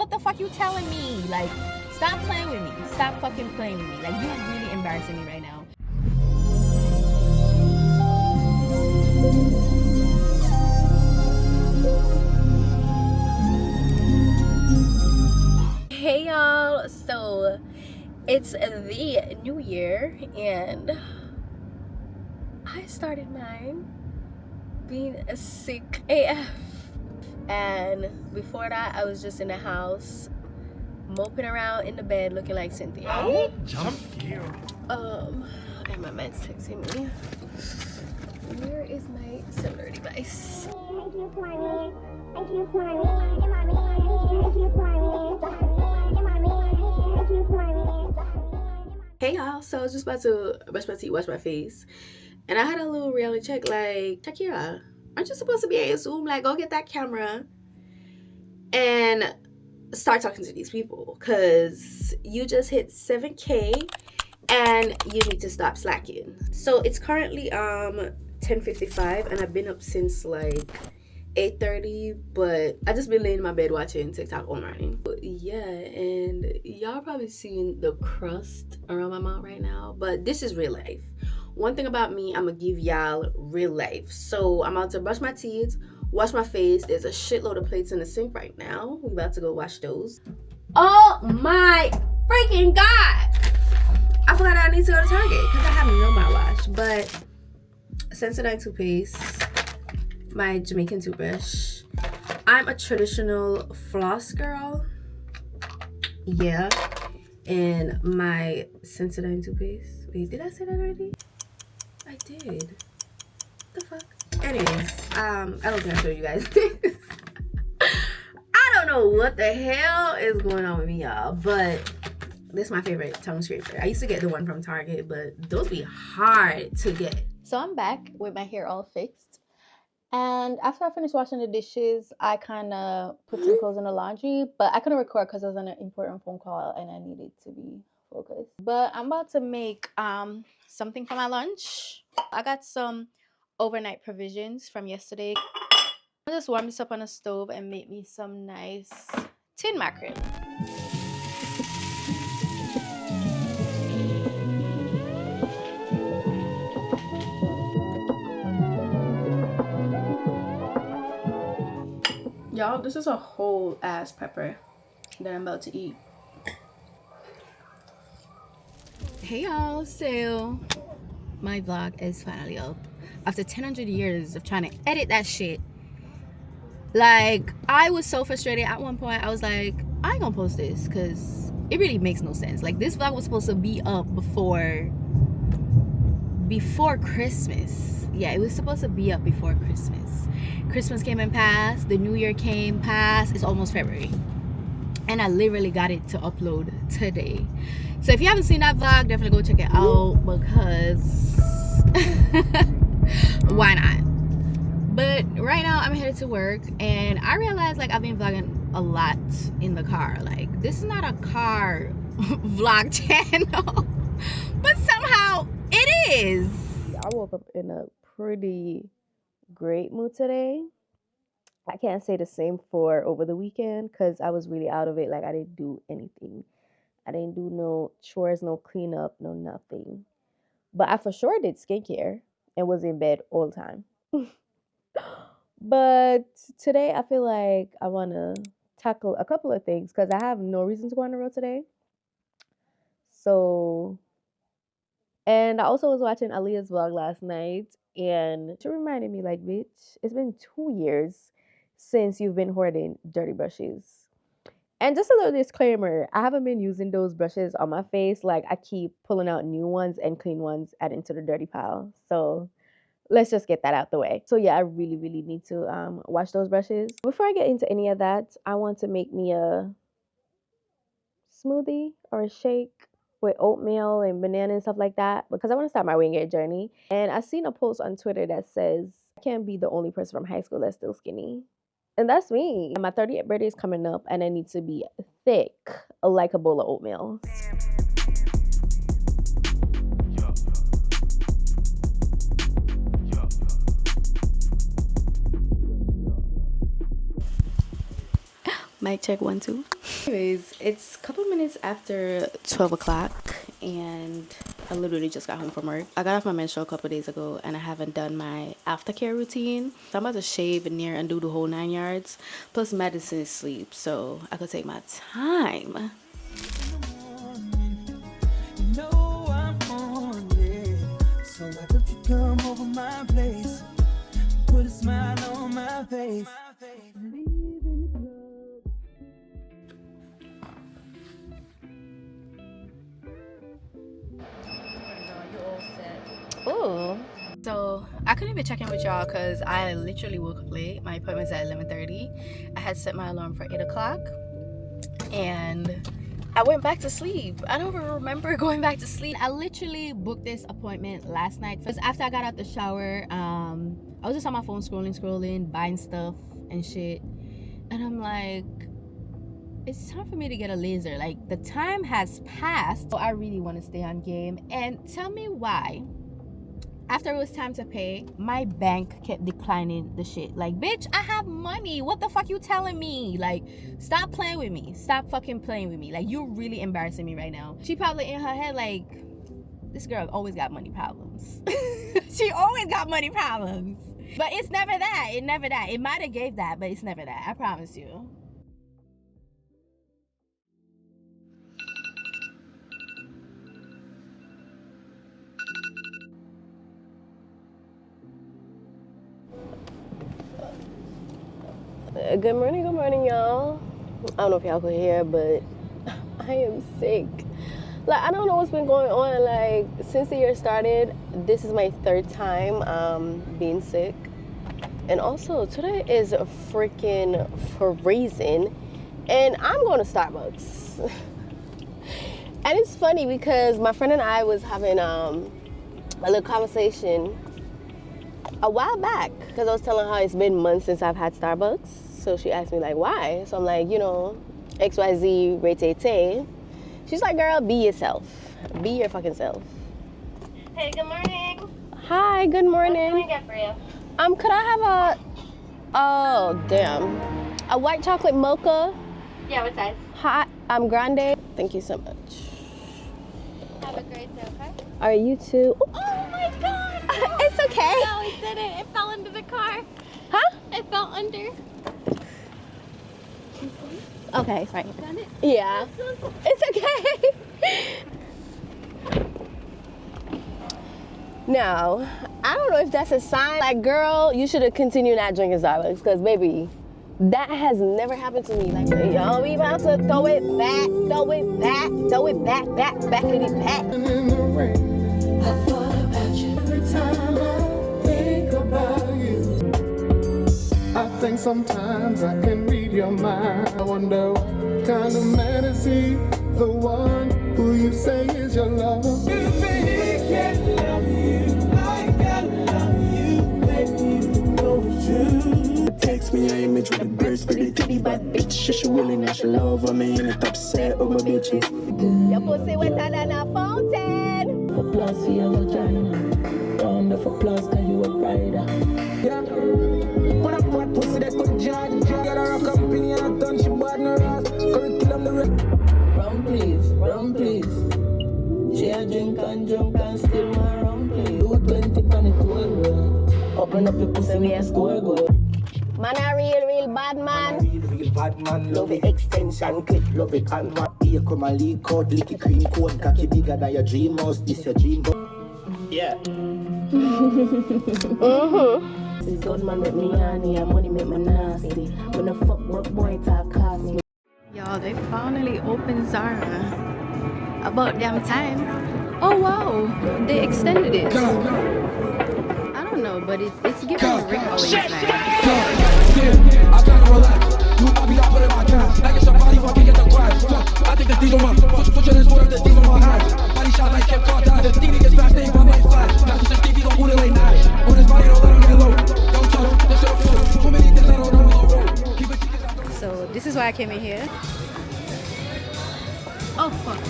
What the fuck you telling me? Like, stop playing with me. Stop fucking playing with me. Like, you're really embarrassing me right now. Hey y'all, so it's the new year and I started mine being a sick AF, and before that I was just in the house moping around in the bed looking like Cynthia. Oh, jump you. And my man's texting me. Where is my cellular device? Hey y'all, so I was just about to brush my teeth, wash my face, and I had a little reality check like, Shakera, aren't you supposed to be at Zoom? Like, go get that camera and start talking to these people, because you just hit 7K and you need to stop slacking. So it's currently 10:55 and I've been up since like 8:30, but I just been laying in my bed watching TikTok all morning. But yeah, and y'all probably seeing the crust around my mouth right now, but this is real life. One thing about me, I'm gonna give y'all real life. So I'm about to brush my teeth, wash my face. There's a shitload of plates in the sink right now. We're about to go wash those. Oh my freaking god, I forgot I need to go to Target because I have no mouthwash. But Sensodyne toothpaste, my Jamaican toothbrush. I'm a traditional floss girl. Yeah. And my Sensodyne toothpaste. Wait, did I say that already? I did. The fuck? Anyways, I don't think I showed you guys this. I don't know what the hell is going on with me, y'all, but this is my favorite tongue scraper. I used to get the one from Target, but those be hard to get. So I'm back with my hair all fixed. And after I finished washing the dishes, I kind of put some clothes in the laundry, but I couldn't record because I was on an important phone call and I needed to be focused. But I'm about to make something for my lunch. I got some overnight provisions from yesterday. I'll just warm this up on the stove and make me some nice tin mackerel. Y'all, this is a whole ass pepper that I'm about to eat. Hey y'all, so my vlog is finally up after 1,000 years of trying to edit that shit. Like, I was so frustrated at one point. I was like, I ain't gonna post this because it really makes no sense. Like, this vlog was supposed to be up before Christmas. Yeah, it was supposed to be up before Christmas. Christmas came and passed, the new year came past, it's almost February, and I literally got it to upload today. So if you haven't seen that vlog, definitely go check it out, because why not? But right now I'm headed to work, and I realized like I've been vlogging a lot in the car. Like, this is not a car vlog channel, but somehow it is. I woke up in a pretty great mood today. I can't say the same for over the weekend because I was really out of it. Like, I didn't do anything. I didn't do no chores, no cleanup, no nothing. But I for sure did skincare and was in bed all the time. But today I feel like I want to tackle a couple of things because I have no reason to go on the road today. So, and I also was watching Aaliyah's vlog last night, and she reminded me, like, bitch, it's been 2 years since you've been hoarding dirty brushes. And just a little disclaimer, I haven't been using those brushes on my face. Like, I keep pulling out new ones and clean ones, add into the dirty pile. So let's just get that out the way. So yeah, I really, really need to wash those brushes. Before I get into any of that, I want to make me a smoothie or a shake with oatmeal and banana and stuff like that, because I want to start my weight gain journey. And I seen a post on Twitter that says, I can't be the only person from high school that's still skinny. And that's me. My 30th birthday is coming up and I need to be thick like a bowl of oatmeal. Mic check 1 2. Anyways, it's a couple minutes after 12 o'clock and I literally just got home from work. I got off my menstrual a couple days ago and I haven't done my aftercare routine. So I'm about to shave and near and do the whole 9 yards. Plus medicine is sleep, so I could take my time. So why don't you come over my place? Put a smile on my face. Oh, so I couldn't even check in with y'all because I literally woke up late. My appointment's at 11:30. I had set my alarm for 8 o'clock and I went back to sleep. I don't even remember going back to sleep. I literally booked this appointment last night because after I got out the shower, I was just on my phone scrolling, buying stuff and shit, and I'm like, it's time for me to get a laser. Like, the time has passed, so I really want to stay on game. And tell me why, after it was time to pay, my bank kept declining the shit. Like, bitch, I have money. What the fuck you telling me? Like, stop playing with me. Stop fucking playing with me. Like, you're really embarrassing me right now. She probably in her head like, this girl always got money problems. She always got money problems. But it's never that. It never that. It might have gave that, but it's never that. I promise you. Good morning, y'all. I don't know if y'all could hear, but I am sick. Like, I don't know what's been going on. Like, since the year started, this is my third time being sick. And also, today is freaking freezing, and I'm going to Starbucks. And it's funny because my friend and I was having a little conversation a while back because I was telling her it's been months since I've had Starbucks. So she asked me, like, why? So I'm like, you know, XYZ, rate. She's like, girl, be yourself. Be your fucking self. Hey, good morning. Hi, good morning. What can I get for you? Could I have oh, damn. A white chocolate mocha. Yeah, what size? Hot, grande. Thank you so much. Have a great day, okay? All right, you too. Oh my god! No. It's okay. No, it didn't. It fell under the car. Huh? It fell under. Okay, fine. Got it? Yeah. It's okay. Now, I don't know if that's a sign. Like, girl, you should have continued not drinking Starbucks, because, baby, that has never happened to me. Like, yo, we about to throw it back in it back. I thought about you every time I think about you. I think sometimes I can read your mind. I wonder what kind of man is he, the one who you say is your love. You say he can't love you, I gotta love you, baby, you know it's true. Text me an image with a bird, pretty titty bad bitch. She willing and she love her, me in it upset with my bitches. Your pussy wetter than a fountain. For plus for your vagina, round for plus cause you a rider. Yeah, put up what pussy that's got judge. Get her a company and a done, she bad no ass. Curriculum the rest. Rum please. She a drink and drunk and still want rum please. Do 20 on it well. Open up your pussy, we a score goal. Man a real bad man. Real bad man, love it extension, clip, love it and what here come a leak out, licky cream coat, cocky bigger than your dream house, this your dream yeah. This good man make me honey and money make me nasty. When the fuck work boy talk cost me. Y'all, they finally opened Zara. About damn time. Oh wow, they extended it. I don't know, but it's giving Rick Owens I gotta relax. You might be out in my gas. I get somebody fucking get the grass. I think the these on my put your hands the these on my eyes. Body shot like Kim Kardashian. The thing gets fast, they ain't my life flash. Now since Stevie don't move it late night. On his body, don't let him get low. Don't tell him, this shit flow. Too many things I don't know we gon' roll. Keep it secret out the road. So this is why I came in here. Oh fuck.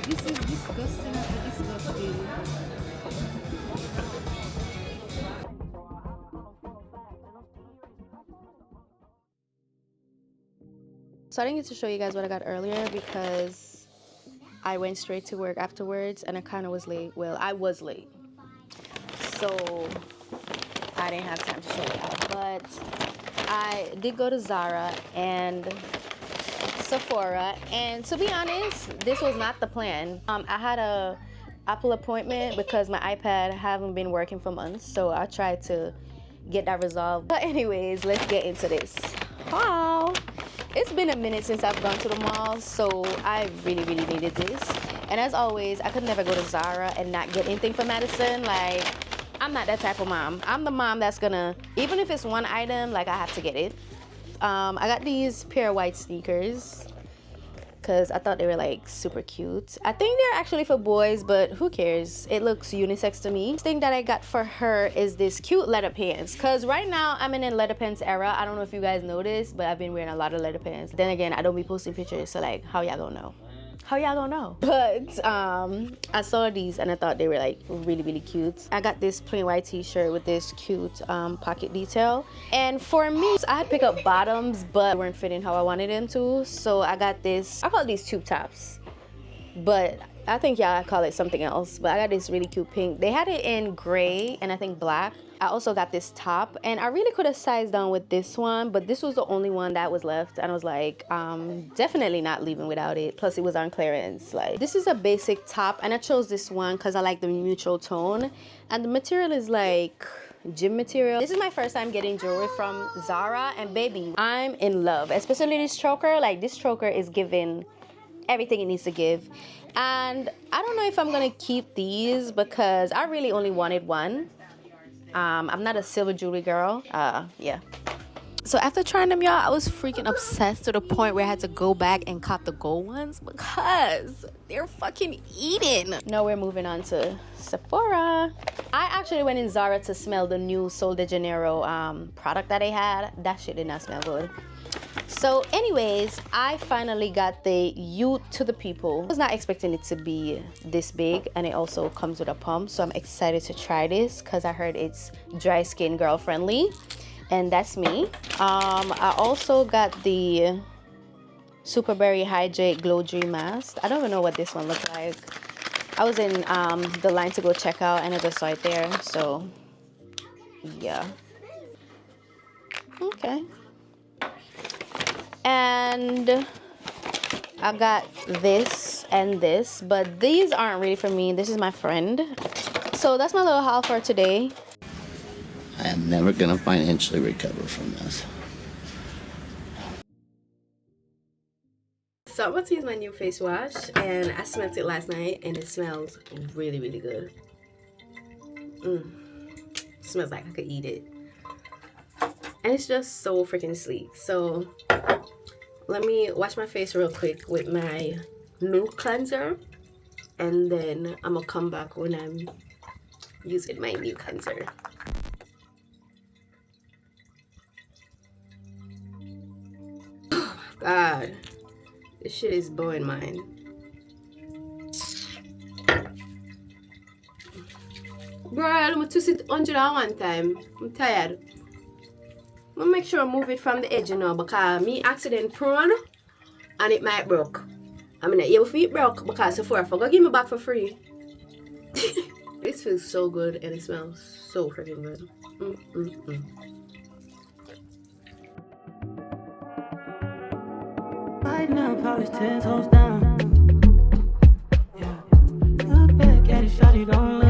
This is disgusting. So I didn't get to show you guys what I got earlier because I went straight to work afterwards and I kind of was late. Well, I was late, so I didn't have time to show you out. But I did go to Zara and Sephora, and to be honest, this was not the plan. I had a Apple appointment because my iPad haven't been working for months, so I tried to get that resolved. But anyways, let's get into this haul. It's been a minute since I've gone to the mall, so I really needed this. And as always, I could never go to Zara and not get anything for Madison. Like, I'm not that type of mom. I'm the mom that's gonna, even if it's one item, like, I have to get it. I got these pair of white sneakers because I thought they were like super cute. I think they're actually for boys, but who cares? It looks unisex to me. The thing that I got for her is this cute leather pants, because right now I'm in a leather pants era. I don't know if you guys noticed, but I've been wearing a lot of leather pants. Then again, I don't be posting pictures, so like, how y'all gonna know? How y'all gonna know? But I saw these and I thought they were like really cute. I got this plain white t-shirt with this cute pocket detail. And for me, I had picked up bottoms, but they weren't fitting how I wanted them to. So I got this, I call these tube tops, but I think y'all call it something else. But I got this really cute pink. They had it in gray and I think black. I also got this top, and I really could have sized down with this one, but this was the only one that was left, and I was like, definitely not leaving without it. Plus it was on clearance. Like, this is a basic top, and I chose this one because I like the neutral tone, and the material is like gym material. This is my first time getting jewelry from Zara, and baby, I'm in love, especially this choker. Like, this choker is giving everything it needs to give. And I don't know if I'm gonna keep these because I really only wanted one. I'm not a silver jewelry girl. Yeah. So after trying them, y'all, I was freaking obsessed to the point where I had to go back and cop the gold ones because they're fucking eating. Now we're moving on to Sephora. I actually went in Zara to smell the new Sol de Janeiro product that they had. That shit did not smell good. So anyways, I finally got the You to the People. I was not expecting it to be this big, and it also comes with a pump, so I'm excited to try this because I heard it's dry skin girl friendly, and that's me. I also got the Super Berry Hydrate Glow Dream Mask. I don't even know what this one looks like. I was in the line to go check out and I just saw it there, so yeah. Okay. And I got this and this, but these aren't really for me. This is my friend. So that's my little haul for today. I am never gonna financially recover from this. So I'm about to use my new face wash, and I smelled it last night, and it smells really good. Smells like I could eat it. And it's just so freaking sleek. So let me wash my face real quick with my new cleanser, and then I'm gonna come back when I'm using my new cleanser. Oh my god, this shit is blowing mine. Bro, I'm gonna twist it 101 time. I'm tired. I'm gonna make sure I move it from the edge, you know, because me accident prone and it might broke. I mean, your feet broke because Sephora forgot give me back for free. This feels so good and it smells so freaking good. Right now, polish 10 toes down. Yeah. Look back at it, shawty, don't